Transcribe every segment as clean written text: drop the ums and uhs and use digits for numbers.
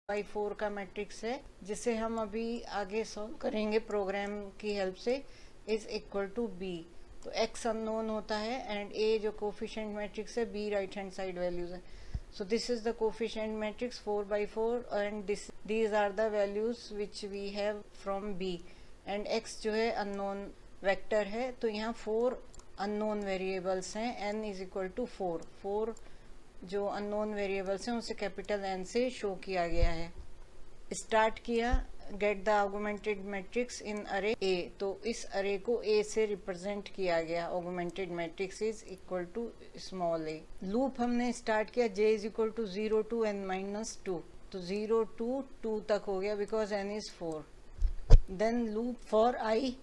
4 का मैट्रिक्स है जिसे हम अभी आगे सॉल्व करेंगे प्रोग्राम की हेल्प से, इज इक्वल टू बी। तो x अननोन होता है एंड a जो कोफिशिएंट मैट्रिक्स है, b right hand side values है। So this is the coefficient matrix 4/4 and these are the values which we have from b and x जो है unknown vector है। तो यहाँ 4 अननोन वेरिएबल्स हैं, n is equal to 4 जो unknown variables हैं उसे कैपिटल N से शो किया गया है। स्टार्ट किया, गेट द ऑगमेंटेड मैट्रिक्स इन अरे A, तो इस अरे को A से रिप्रेजेंट किया गया। Augmented matrix is equal to small a। Loop हमने स्टार्ट किया j is equal to 0 to n-2, तो 0 to 2 तक हो गया because n is 4। Then loop for i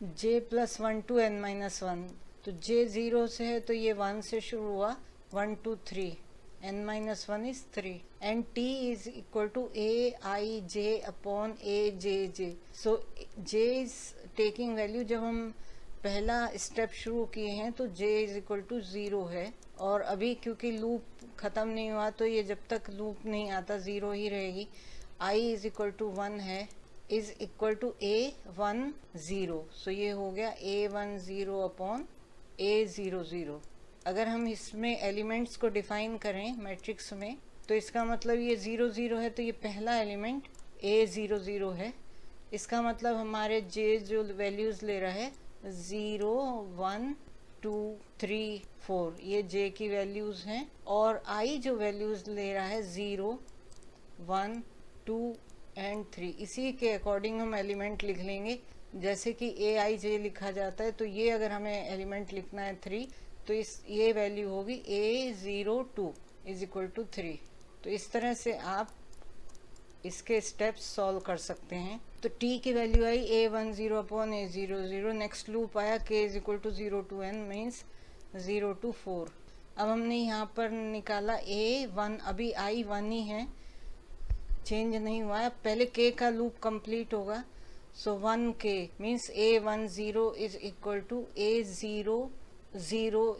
j + 1 to n-1, तो j 0 से है तो ये 1 से शुरू हुआ, 1 to 3, n-1 is 3 and t is equal to aij upon ajj। so j is taking value, जब हम पहला स्टेप शुरू किए हैं तो j is equal to 0 है, और अभी क्योंकि लूप ख़त्म नहीं हुआ तो ये जब तक लूप नहीं आता 0 ही रहेगी। i is equal to 1 है, is equal to a10, so ये हो गया a10 upon a00। अगर हम इसमें एलिमेंट्स को डिफाइन करें मैट्रिक्स में, तो इसका मतलब ये 0 0 है तो ये पहला एलिमेंट a00 है। इसका मतलब हमारे j जो वैल्यूज़ ले रहा है 0 1 2 3 4, ये j की वैल्यूज़ हैं, और i जो वैल्यूज़ ले रहा है 0 1 2 एंड 3, इसी के अकॉर्डिंग हम एलिमेंट लिख लेंगे। जैसे कि aij लिखा जाता है, तो ये अगर हमें एलिमेंट लिखना है 3, तो ये वैल्यू होगी a02 इज इक्वल टू 3। तो इस तरह से आप इसके स्टेप्स सॉल्व कर सकते हैं। तो t की वैल्यू आई a10 upon a00। Next loop आया k is equal to 0 to n means 0 to 4। अब हमने यहाँ पर निकाला a1, अभी i 1 ही है, चेंज नहीं हुआ है। पहले k का लूप कंप्लीट होगा, so 1k means a10 is equal to a00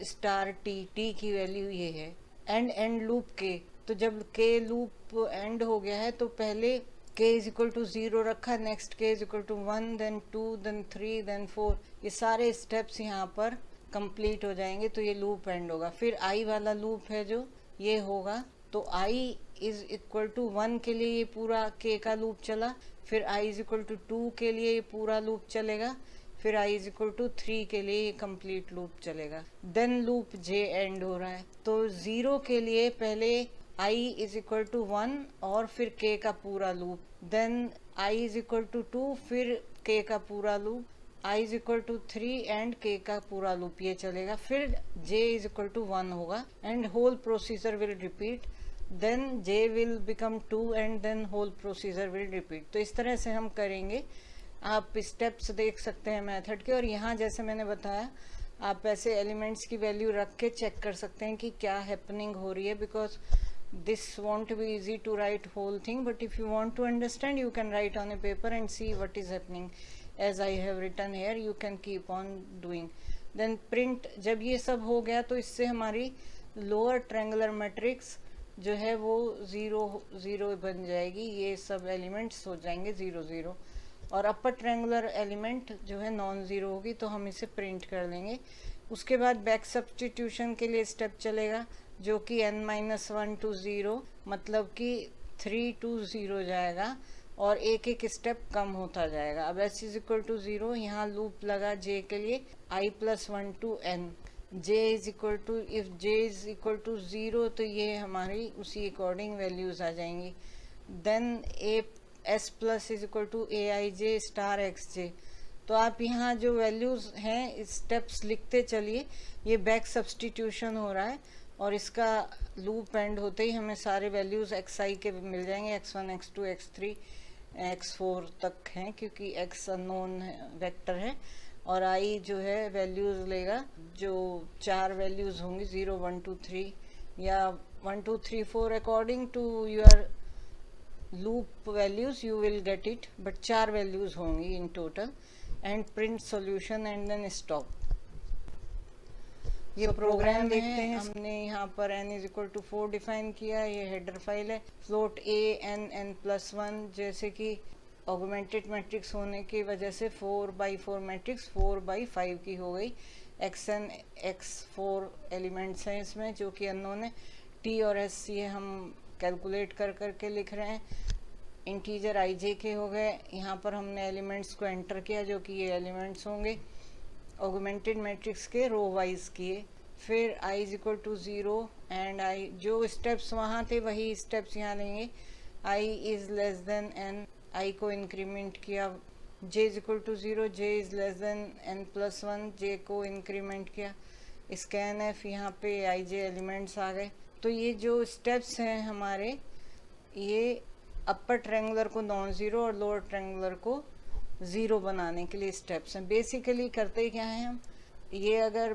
star t की वैल्यू ये है। एंड लूप k, तो जब k लूप एंड हो गया है तो पहले k इज इक्वल टू 0 रखा, next k is equal to 1, then 2, then 3, then 4, ये सारे स्टेप्स यहाँ पर कंप्लीट हो जाएंगे तो ये लूप एंड होगा। फिर i वाला लूप है जो ये होगा, तो i इज इक्वल टू 1 के लिए ये पूरा k का लूप चला, फिर i इज इक्वल टू 2 के लिए ये पूरा लूप चलेगा, फिर i इज इक्वल टू 3 के लिए ये कंप्लीट लूप चलेगा। देन लूप j एंड हो रहा है, तो 0 के लिए पहले i इज इक्वल टू 1 और फिर k का पूरा loop, then i is equal to 2, फिर k का पूरा loop, i is equal to 3 and k का पूरा लूप ये चलेगा, फिर j इज इक्वल टू 1 होगा and whole procedure will repeat, then j will become 2 and then whole procedure will repeat. तो इस तरह से हम करेंगे। आप स्टेप्स देख सकते हैं मेथड के, और यहाँ जैसे मैंने बताया आप ऐसे एलिमेंट्स की वैल्यू रख के चेक कर सकते हैं कि क्या हैपनिंग हो रही है, because this won't be easy to write whole thing, but if you want to understand you can write on a paper and see what is happening as I have written here. You can keep on doing. Then print, जब ये सब हो गया तो इससे हमारी lower triangular matrix जो है वो 0 0 बन जाएगी, ये सब एलिमेंट्स हो जाएंगे 0 0, और अपर ट्रायंगुलर एलिमेंट जो है नॉन ज़ीरो होगी तो हम इसे प्रिंट कर लेंगे। उसके बाद बैक सब्स्टिट्यूशन के लिए स्टेप चलेगा जो कि n-1 to 0, मतलब कि 3 to 0 जाएगा और एक एक स्टेप कम होता जाएगा। अब s इज इक्वल टू 0, यहाँ लूप लगा j के लिए i + 1 to n, j is equal to, if j is equal to 0 तो ये हमारी उसी अकॉर्डिंग वैल्यूज आ जाएंगी। Then s plus is equal to aij star xj। तो आप यहाँ जो वैल्यूज़ हैं स्टेप्स लिखते चलिए, ये बैक सब्स्टिट्यूशन हो रहा है और इसका लूप एंड होते ही हमें सारे वैल्यूज़ xi के मिल जाएंगे, x1 x2 x3 x4 तक हैं क्योंकि x अननोन वेक्टर है, और i जो है वैल्यूज़ लेगा जो 4 वैल्यूज़ होंगी 0 1 2 3 या 1 2 3 4 according to your loop values you will get it, but 4 values होंगी in total, and print solution and then stop। ये प्रोग्राम देखते हैं। हमने यहाँ पर n is equal to 4 define किया, ये हेडर फाइल है। फ्लोट a n n+1, जैसे कि ऑगमेंटेड मैट्रिक्स होने की वजह से 4x4 मैट्रिक्स 4x5 की हो गई। xn x4 एलिमेंट्स हैं इसमें जो कि अननोन है। t और s ये हम कैलकुलेट कर करके लिख रहे हैं। इंटीजर ij के हो गए। यहाँ पर हमने एलिमेंट्स को एंटर किया जो कि ये एलिमेंट्स होंगे। ऑगमेंटेड मैट्रिक्स के रो वाइज किए। फिर i is equal to 0 and i, जो स्टेप्स वहाँ थे वही स्टेप्स यहाँ लेंगे। i is less than n, i को इंक्रीमेंट किया। j is equal to 0, j is less than n+1, j को इंक्रीमेंट किया। स्कैन f, यहाँ पे ij एलिमेंट्स आ गए। तो ये जो स्टेप्स हैं हमारे, ये अपर ट्रायंगुलर को नॉन ज़ीरो और लोअर ट्रायंगुलर को ज़ीरो बनाने के लिए स्टेप्स हैं। बेसिकली करते क्या हैं हम, ये अगर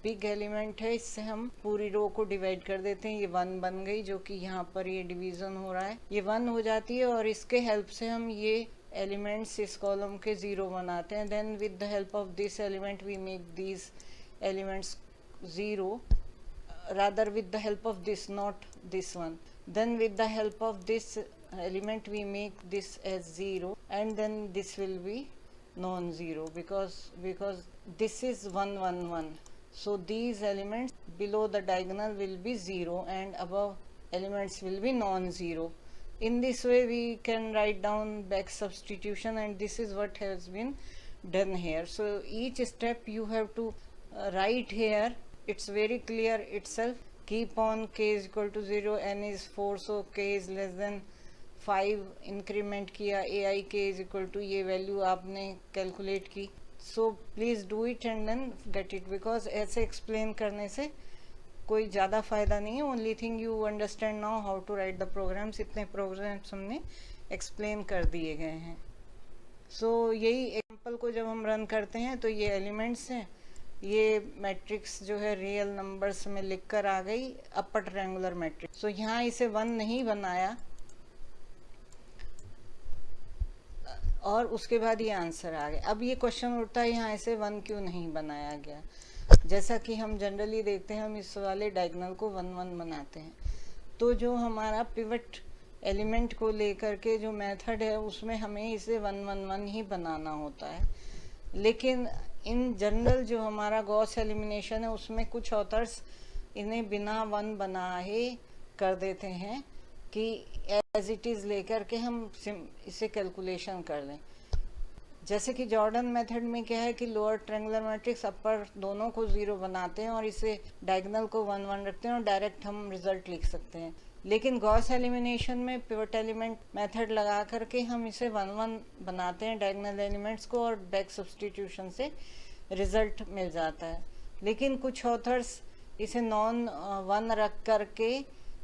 बिग एलिमेंट है इससे हम पूरी रो को डिवाइड कर देते हैं। ये 1 बन गई, जो कि यहाँ पर ये डिवीज़न हो रहा है, ये 1 हो जाती है और इसके हेल्प से हम ये एलिमेंट्स इस कॉलम के ज़ीरो बनाते हैं। Then with the help of this element we make these elements zero, rather with the help of this, not this one. Then with the help of this element we make this as 0, and then this will be non-zero because this is 1 1 1. So these elements below the diagonal will be 0 and above elements will be non-zero. In this way we can write down back substitution, and this is what has been done here. So each step you have to write here. It's very clear itself. Keep on k is equal to 0, n is 4, so k is less than 5 increment किया। ai k is equal to ये value आपने calculate की। So please do it and then get it, because ऐसे explain करने से कोई ज़्यादा फ़ायदा नहीं है। Only thing you understand now how to write the programs. इतने प्रोग्राम्स हमने एक्सप्लेन कर दिए गए हैं। सो यही एग्जाम्पल को जब हम रन करते हैं तो ये एलिमेंट्स हैं, ये मैट्रिक्स जो है रियल नंबर्स में लिखकर आ गई अपर ट्रायंगुलर मैट्रिक्स। सो यहाँ इसे 1 नहीं बनाया और उसके बाद ये आंसर आ गया। अब ये क्वेश्चन उठता है यहाँ इसे 1 क्यों नहीं बनाया गया। जैसा कि हम जनरली देखते हैं, हम इस वाले डायगोनल को 1 1 बनाते हैं। तो जो हमारा पिवट एलिमेंट को लेकर के जो मेथड है उसमें हमें इसे 1 1 1 ही बनाना होता है। लेकिन इन जनरल जो हमारा गॉस एलिमिनेशन है उसमें कुछ ऑथर्स इन्हें बिना 1 बनाए कर देते हैं कि एज इट इज़ लेकर के हम इसे कैलकुलेशन कर लें। जैसे कि जॉर्डन मेथड में क्या है कि लोअर ट्रायंगुलर मैट्रिक्स अपर दोनों को 0 बनाते हैं और इसे डायगोनल को 1 1 रखते हैं और डायरेक्ट हम रिजल्ट लिख सकते हैं। लेकिन गॉस एलिमिनेशन में पिवट एलिमेंट मेथड लगा करके हम इसे 1 1 बनाते हैं डायगोनल एलिमेंट्स को, और बैक सब्स्टिट्यूशन से रिजल्ट मिल जाता है। लेकिन कुछ ऑथर्स इसे नॉन 1 रख करके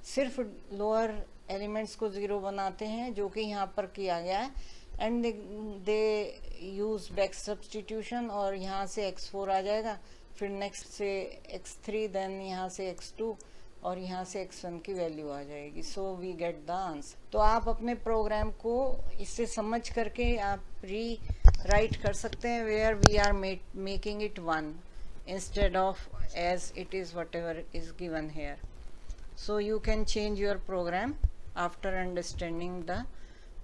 सिर्फ लोअर एलिमेंट्स को 0 बनाते हैं, जो कि यहाँ पर किया गया है। And they use back substitution और यहाँ से x4 आ जाएगा, फिर नेक्स्ट से x3, देन यहाँ से x2 और यहाँ से x1 की वैल्यू आ जाएगी। So we get the answer. तो आप अपने प्रोग्राम को इससे समझ करके आप री राइट कर सकते हैं, where we are making it 1 instead of as it is whatever is given here. So you can change your program after understanding the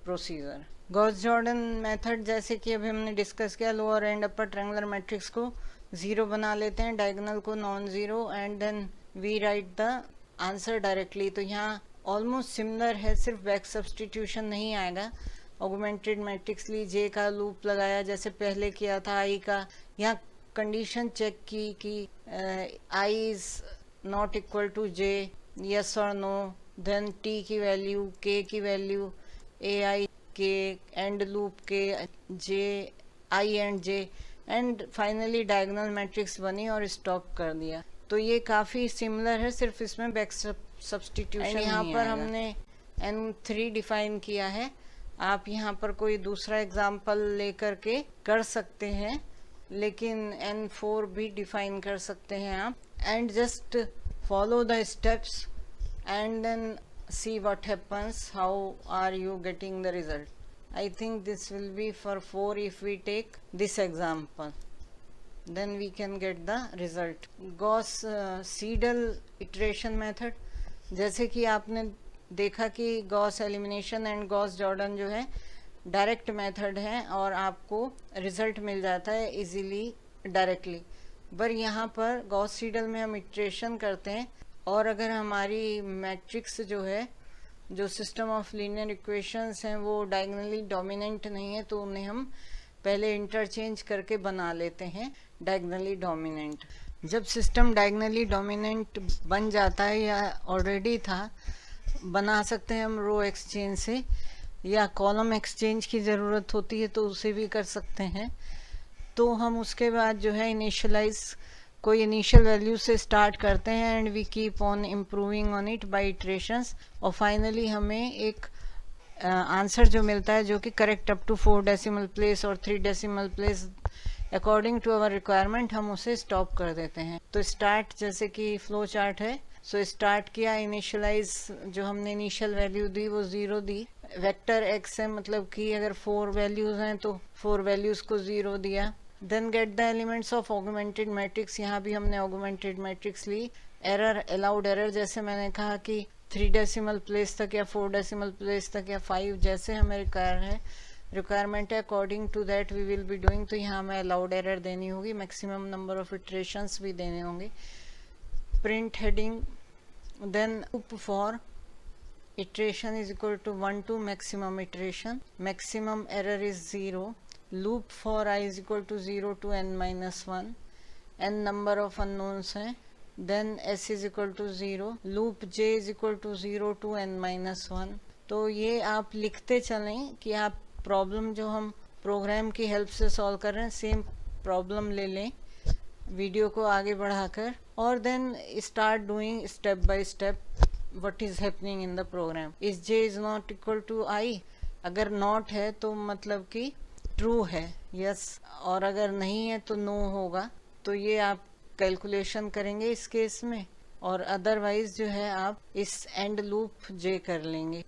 procedure. Gauss Jordan method जैसे कि अभी हमने डिस्कस किया, lower and upper triangular matrix को 0 बना लेते हैं, diagonal को non zero, and then we write the answer directly. तो यहाँ ऑलमोस्ट सिमिलर है, सिर्फ बैक सब्स्टिट्यूशन नहीं आएगा। ऑगमेंटेड मैट्रिक्स ली, जे का लूप लगाया जैसे पहले किया था आई का, यहाँ कंडीशन चेक की कि I is not equal to J, yes और नो, देन टी की वैल्यू, के की value, A I K, end loop K, J I and J, and finally diagonal matrix बनी और स्टॉप कर दिया। तो ये काफ़ी सिमिलर है, सिर्फ इसमें बैक सब्स्टिट्यूशन यहाँ पर हमने n3 डिफाइन किया है। आप यहाँ पर कोई दूसरा एग्जाम्पल लेकर के कर सकते हैं, लेकिन n4 भी डिफाइन कर सकते हैं आप। And just follow the steps and then see what happens, how are you getting the result. I think this will be for 4 if we take this example. then we can get the result. Gauss Seidel iteration method, जैसे कि आपने देखा कि Gauss elimination and Gauss Jordan जो है direct method है और आपको रिजल्ट मिल जाता है इजीली डायरेक्टली। पर यहाँ पर गॉस सीडल में हम इटरेशन करते हैं, और अगर हमारी मैट्रिक्स जो है, जो सिस्टम ऑफ लीनियर इक्वेशंस हैं, वो डायगोनली डोमिनेंट नहीं है, तो उन्हें हम पहले इंटरचेंज करके बना लेते हैं डायगोनली डोमिनेंट। जब सिस्टम डायगोनली डोमिनेंट बन जाता है या ऑलरेडी था, बना सकते हैं हम रो एक्सचेंज से, या कॉलम एक्सचेंज की ज़रूरत होती है तो उसे भी कर सकते हैं। तो हम उसके बाद जो है इनिशियलाइज कोई इनिशियल वैल्यू से स्टार्ट करते हैं and we keep on improving on it by iterations, और फाइनली हमें एक आंसर जो मिलता है जो कि correct up to 4 decimal place और 3 decimal place according to our requirement, हम उसे स्टॉप कर देते हैं। तो स्टार्ट जैसे कि फ्लो चार्ट है, सो स्टार्ट किया, इनिशियलाइज जो हमने इनिशियल वैल्यू दी वो 0 दी, वेक्टर एक्स है, मतलब कि अगर 4 वैल्यूज हैं तो 4 वैल्यूज को 0 दिया। Then get the elements of augmented matrix, यहाँ भी हमने ऑगमेंटेड मैट्रिक्स ली। एरर, अलाउड एरर, जैसे मैंने कहा कि 3 डेसिमल प्लेस तक या 4 डेसिमल प्लेस तक या 5, जैसे हमें रिक्वायरमेंट है, according to that we will be doing. तो यहाँ हमें अलाउड एरर देनी होगी, मैक्सिमम नंबर ऑफ इटरेशंस भी देने होंगे। Print heading, then loop for iteration is equal to 1 to maximum iteration, maximum error is 0, loop for I is equal to 0 to n minus 1, n number of unknowns हैं, then s is equal to 0, loop j is equal to 0 to n minus 1। तो ये आप लिखते चलें कि आप problem जो हम प्रोग्राम की हेल्प से सॉल्व कर रहे हैं, सेम प्रॉब्लम ले लें वीडियो को आगे बढ़ाकर, और then start doing step by step what is happening in the program. is j is not equal to I, अगर not है तो मतलब कि true है, yes, और अगर नहीं है तो no होगा। तो ये आप कैलकुलेशन करेंगे इस केस में, और अदरवाइज जो है आप इस एंड लूप j कर लेंगे।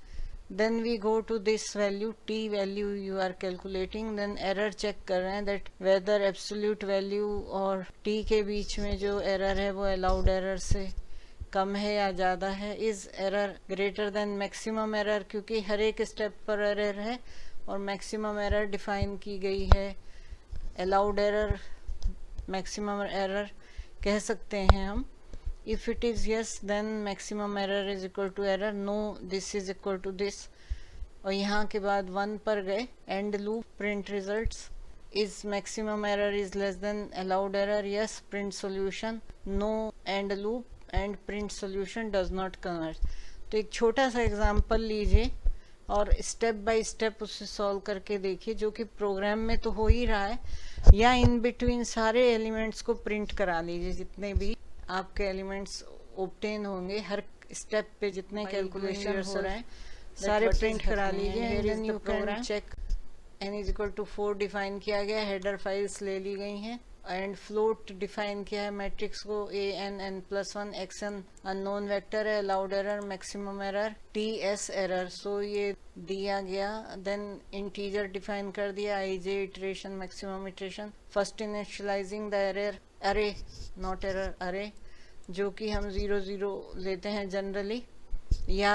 then we go to this value, t value you are calculating, then error check कर रहे हैं that whether absolute value और t के बीच में जो error है वो allowed error से कम है या ज़्यादा है। Is error greater than maximum error, क्योंकि हर एक स्टेप पर एरर है और मैक्सिमम एरर डिफाइन की गई है। अलाउड एरर, मैक्सिमम एरर कह सकते हैं हम। If it is yes then maximum error is equal to error, no this is equal to this, और यहाँ के बाद 1 पर गए, end loop, print results. Is maximum error is less than allowed error, yes, print solution, no end loop and print solution does not converge. तो एक छोटा सा एग्जांपल लीजिए और स्टेप बाय स्टेप उसे सॉल्व करके देखिए, जो कि प्रोग्राम में तो हो ही रहा है, या इन बिटवीन सारे एलिमेंट्स को प्रिंट करा लीजिए, जितने भी आपके एलिमेंट्स ऑब्टेन होंगे हर स्टेप पे, जितने कैलकुलेशन हो रहे हैं सारे प्रिंट करा लीजिए। Then you can check n is equal to 4 define किया गया, हेडर फाइल्स ले ली गई हैं, एंड फ्लोट डिफाइन किया है मैट्रिक्स को, a n n plus 1, x n unknown vector है, allowed error, maximum error, t s error, so ये दिया गया। देन इंटीजर डिफाइन कर दिया, i j iteration, maximum iteration, first initialising the error, अरे नॉट एरर, अरे, जो कि हम 0 0 लेते हैं जनरली, या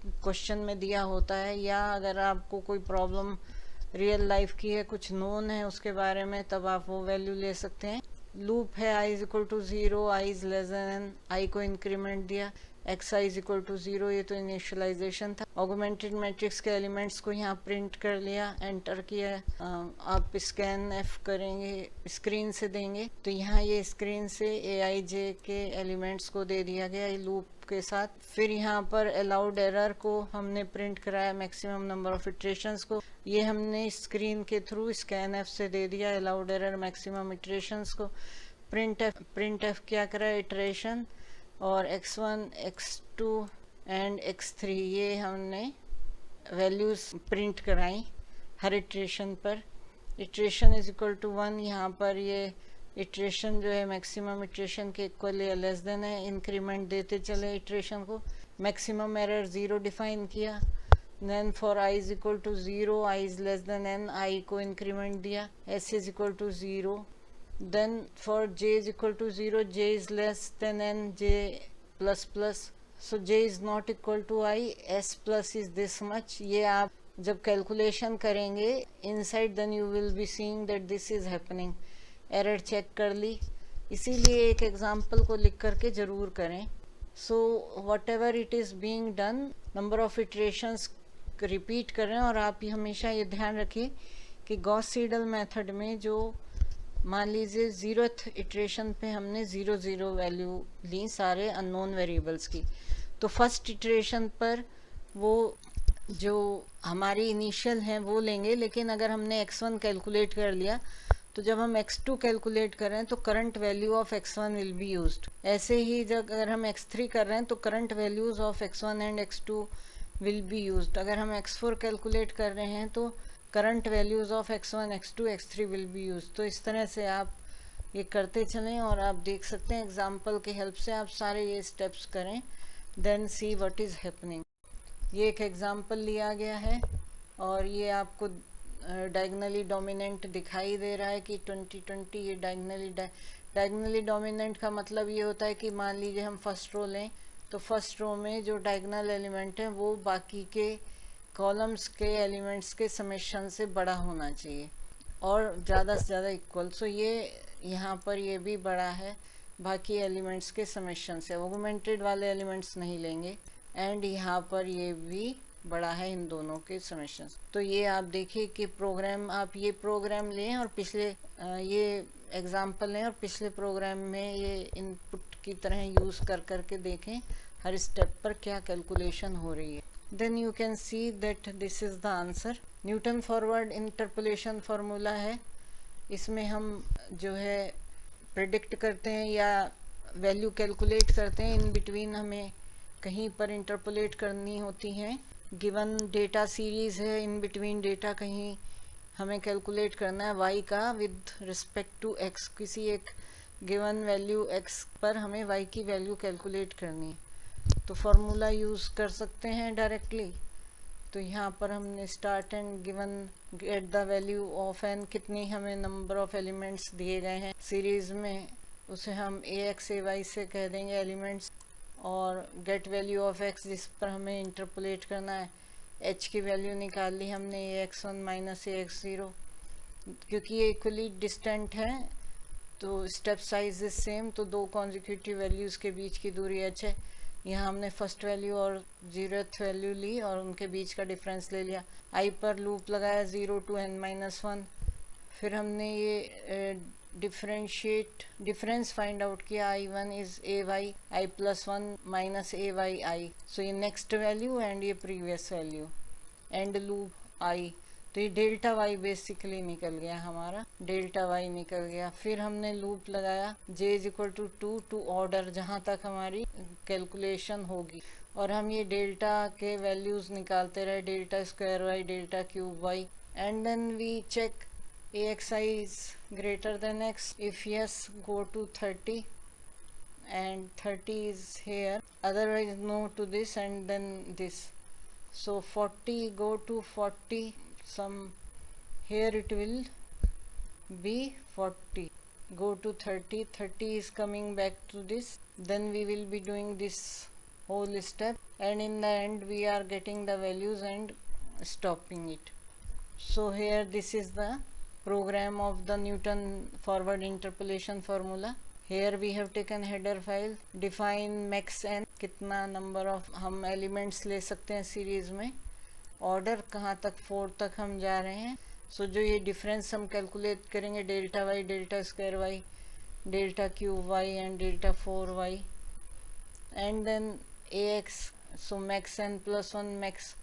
क्वेश्चन में दिया होता है, या अगर आपको कोई प्रॉब्लम रियल लाइफ की है, कुछ नोन है उसके बारे में, तब आप वो वैल्यू ले सकते हैं। लूप है i is equal to 0, i is less than n, i को इंक्रीमेंट दिया, x i is equal to 0, ये तो इनिशियलाइजेशन था। ऑगमेंटेड मैट्रिक्स के एलिमेंट्स को यहाँ प्रिंट कर लिया, एंटर किया, आप स्कैन f करेंगे, स्क्रीन से देंगे, तो यहाँ ये स्क्रीन से aij के एलिमेंट्स को दे दिया गया लूप के साथ। फिर यहाँ पर अलाउड एरर को हमने प्रिंट कराया, मैक्सिमम नंबर ऑफ इटरेशंस को, ये हमने स्क्रीन के थ्रू स्कैन एफ से दे दिया अलाउड एरर, मैक्सिमम इटरेशंस को। प्रिंट एफ क्या करा, इटरेशन, और x1 x2 एंड x3 ये हमने वैल्यूज प्रिंट कराई हर इटरेशन पर। इटरेशन इज इक्वल टू 1, यहाँ पर ये इटरेशन जो है मैक्सिमम इटरेशन के इक्वल या लेस देन है, इंक्रीमेंट देते चले इटरेशन को। मैक्सिमम एरर 0 डिफाइन किया, then for i is equal to 0, i is less than n, i को इंक्रीमेंट दिया, s is equal to 0, Then for j is equal to 0, j is less than n, j plus plus. So j is not equal to I, s plus is this much. ये आप जब calculation करेंगे inside, then you will be seeing that this is happening. Error check कर ली, इसीलिए एक example को लिख करके ज़रूर करें. So what ever it is being done, number of iterations repeat कर रहे हैं. और आप हमेशा ये ध्यान रखिए कि गॉस सीडल मेथड में जो मान लीजिए 0th इटरेशन पे हमने 0 वैल्यू ली सारे अननोन वेरिएबल्स की, तो फर्स्ट इटरेशन पर वो जो हमारी इनिशियल हैं वो लेंगे. लेकिन अगर हमने x1 कैलकुलेट कर लिया तो जब हम x2 कैलकुलेट कर रहे हैं तो current value of x1 will be used. ऐसे ही जब अगर हम x3 कर रहे हैं तो current values of x1 and x2 will be used. अगर हम x4 कैलकुलेट कर रहे हैं तो current values of x1, x2, x3 will be used. तो इस तरह से आप ये करते चलें और आप देख सकते हैं एग्जाम्पल की हेल्प से आप सारे ये स्टेप्स करें. Then see what is happening. ये एक एग्जाम्पल लिया गया है और ये आपको डायगनली डोमिनेंट दिखाई दे रहा है कि 2020. ये डायगनली डोमिनेंट का मतलब ये होता है कि मान लीजिए हम फर्स्ट रो लें तो फर्स्ट रो में जो डायगनल एलिमेंट है वो बाकी के कॉलम्स के एलिमेंट्स के समेशन से बड़ा होना चाहिए और ज़्यादा से ज़्यादा इक्वल. सो ये यहाँ पर ये भी बड़ा है बाकी एलिमेंट्स के समेशन से, ऑगमेंटेड वाले एलिमेंट्स नहीं लेंगे. एंड यहाँ पर ये भी बड़ा है इन दोनों के समेशन. तो ये आप देखिए कि प्रोग्राम, आप ये प्रोग्राम लें और पिछले ये एग्जाम्पल लें और पिछले प्रोग्राम में ये इनपुट की तरह यूज़ कर करके देखें हर स्टेप पर क्या कैलकुलेशन हो रही है. Then you can see that this is the answer. Newton forward interpolation formula है. इसमें हम जो है प्रेडिक्ट करते हैं या वैल्यू कैलकुलेट करते हैं. इन बिटवीन हमें कहीं पर इंटरपोलेट करनी होती हैं. गिवन डेटा सीरीज़ है, इन बिटवीन डेटा कहीं हमें कैलकुलेट करना है y का विद रिस्पेक्ट टू x. किसी एक गिवन वैल्यू x पर हमें y की वैल्यू कैलकुलेट करनी है. तो फार्मूला यूज़ कर सकते हैं डायरेक्टली. तो यहाँ पर हमने start and given get the value of n, कितनी हमें नंबर ऑफ एलिमेंट्स दिए गए हैं सीरीज़ में, उसे हम ax ay से कह देंगे एलिमेंट्स. और गेट वैल्यू ऑफ x जिस पर हमें इंटरपोलेट करना है, h की वैल्यू निकाल ली हमने ax1 माइनस ax0. क्योंकि ये इक्वली डिस्टेंट है तो स्टेप साइज इज सेम, तो दो कॉन्जिक्यूटिव वैल्यूज़ के बीच की दूरी h है. यहाँ हमने फर्स्ट वैल्यू और 0th वैल्यू ली और उनके बीच का डिफरेंस ले लिया. i पर लूप लगाया 0 to n-1. फिर हमने ये डिफरेंस फाइंड आउट किया. i1 is ay i+1 minus ay. सो ये नेक्स्ट वैल्यू एंड ये previous value and loop i. तो ये डेल्टा y बेसिकली निकल गया हमारा, डेल्टा y निकल गया. फिर हमने लूप लगाया j is equal to 2 to order जहाँ तक हमारी कैलकुलेशन होगी. और हम ये डेल्टा के वैल्यूज़ निकालते रहे, delta square y, delta cube y. And then we check axi is greater than x. If yes, go to 30 and 30 is here, otherwise no to this and then this. So 40, go to 40, some here it will be 40. Go to 30, 30 is coming back to this. Then we will be doing this whole step and in the end we are getting the values and stopping it. So here this is the program of the Newton forward interpolation formula. Here we have taken header file, define max n, कितना number of हम elements ले सकते हैं series में, order कहाँ तक 4 तक हम जा रहे हैं. सो जो ये डिफरेंस हम कैलकुलेट करेंगे delta y, delta square y, delta cube y and delta 4y and then ax. So max n plus 1, max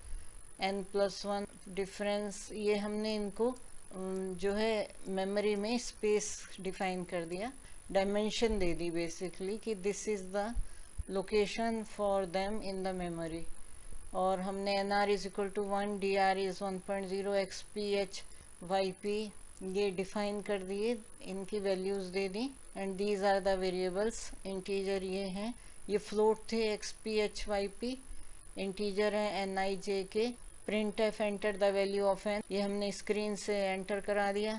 n plus 1 difference. ये हमने इनको जो है मेमोरी में स्पेस डिफाइन कर दिया, डायमेंशन दे दी बेसिकली कि this is the location for them in the memory. और हमने nr is equal to 1, dr is 1.0, xp h yp ये डिफाइन कर दिए, इनकी वैल्यूज़ दे दी. And these are the variables. Integer ये हैं, ये फ्लोट थे xp h yp, इंटीजर है ni j के. Print F enter the value of n, ये हमने स्क्रीन से एंटर करा दिया.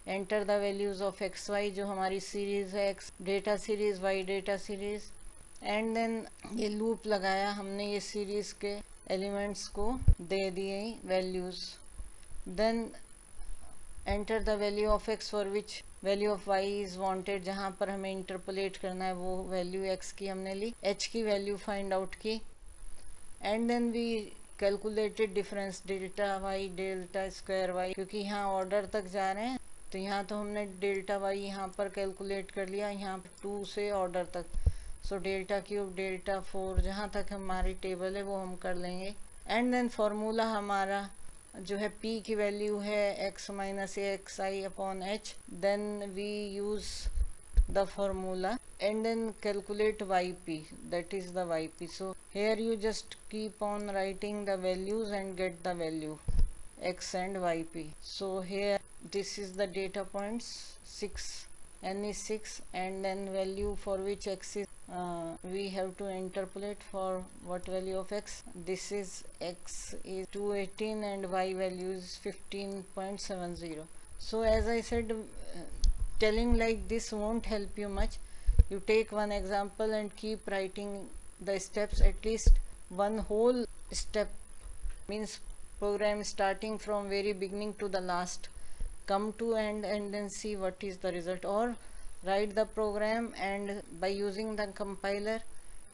Enter the values of X Y, जो हमारी सीरीज है, X data series, Y data series, and then ये लूप लगाया हमने, ये सीरीज के एलिमेंट्स को दे दिए values. Then enter the value of X for which value of Y is wanted, जहाँ पर हमें इंटरपोलेट करना है वो वैल्यू एक्स की हमने ली, एच की वैल्यू फाइंड आउट की, and then we calculated difference delta Y delta square Y, क्योंकि यहाँ ऑर्डर तक जा रहे हैं तो यहाँ तो हमने डेल्टा वाई यहाँ पर कैलकुलेट कर लिया, यहाँ 2 से ऑर्डर तक, सो डेल्टा क्यूब डेल्टा 4 जहाँ तक हमारी टेबल है वो हम कर लेंगे। एंड देन फॉर्मूला हमारा जो है p की वैल्यू है x minus A X I upon H, then we use the formula and then calculate yp, that is the yp. So here you just keep on writing the values and get the value x and yp. So here this is the data points 6, n is 6, and then value for which x is we have to interpolate for what value of x. This is x is 218 and y value is 15.70. So as I said, telling like this won't help you much. You take one example and keep writing the steps, at least one whole step, means program starting from very beginning to the last, come to end and then see what is the result, or write the program and by using the compiler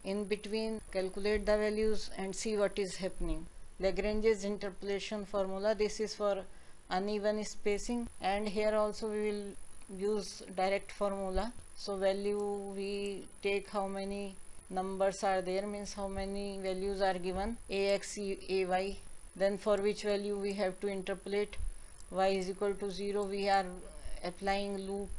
in between calculate the values and see what is happening. Lagrange's interpolation formula, this is for uneven spacing, and here also we will use direct formula. So value we take how many numbers are there, means how many values are given, ax ay, then for which value we have to interpolate y is equal to 0, we are applying loop,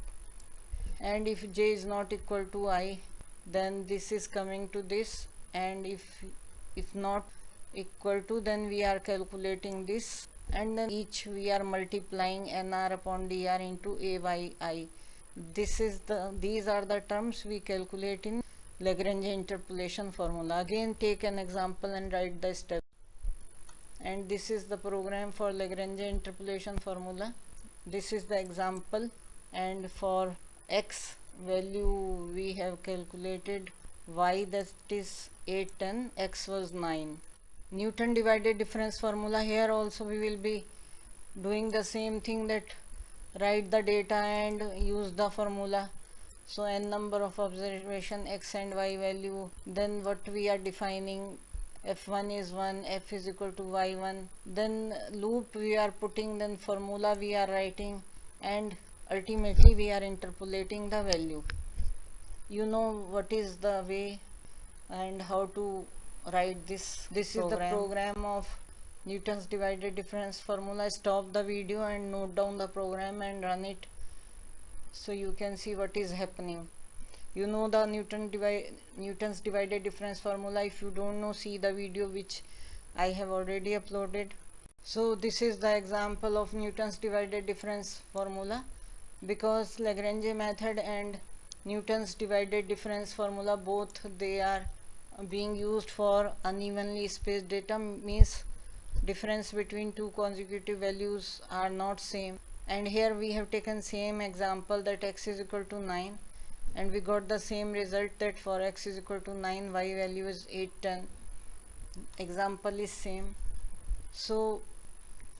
and if j is not equal to I, then this is coming to this, and if not equal to, then we are calculating this, and then each we are multiplying nr upon dr into ayi. These are the terms we calculate in Lagrange interpolation formula. Again take an example and write the step, and this is the program for Lagrange interpolation formula. This is the example, and for x value we have calculated y, that is 810, x was 9. Newton divided difference formula, here also we will be doing the same thing, that write the data and use the formula. So n number of observation, x and y value, then what we are defining, f1 is 1, f is equal to y1, then loop we are putting, then formula we are writing, and ultimately we are interpolating the value. You know what is the way and how to write this. This is the program of Newton's divided difference formula. Stop the video and note down the program and run it, so you can see what is happening. You know the Newton's divided difference formula. If you don't know, see the video which I have already uploaded. So this is the example of Newton's divided difference formula, because Lagrange method and Newton's divided difference formula, both they are being used for unevenly spaced data, means difference between two consecutive values are not same. And here we have taken same example, that x is equal to 9, and we got the same result, that for x is equal to 9, y value is 810. Example is same. So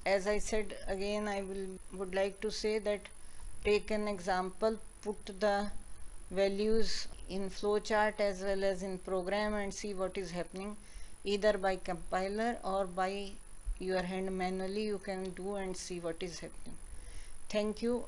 as I said, again I would like to say that take an example, put the values in flowchart as well as in program, and see what is happening, either by compiler or by your hand manually you can do and see what is happening. Thank you.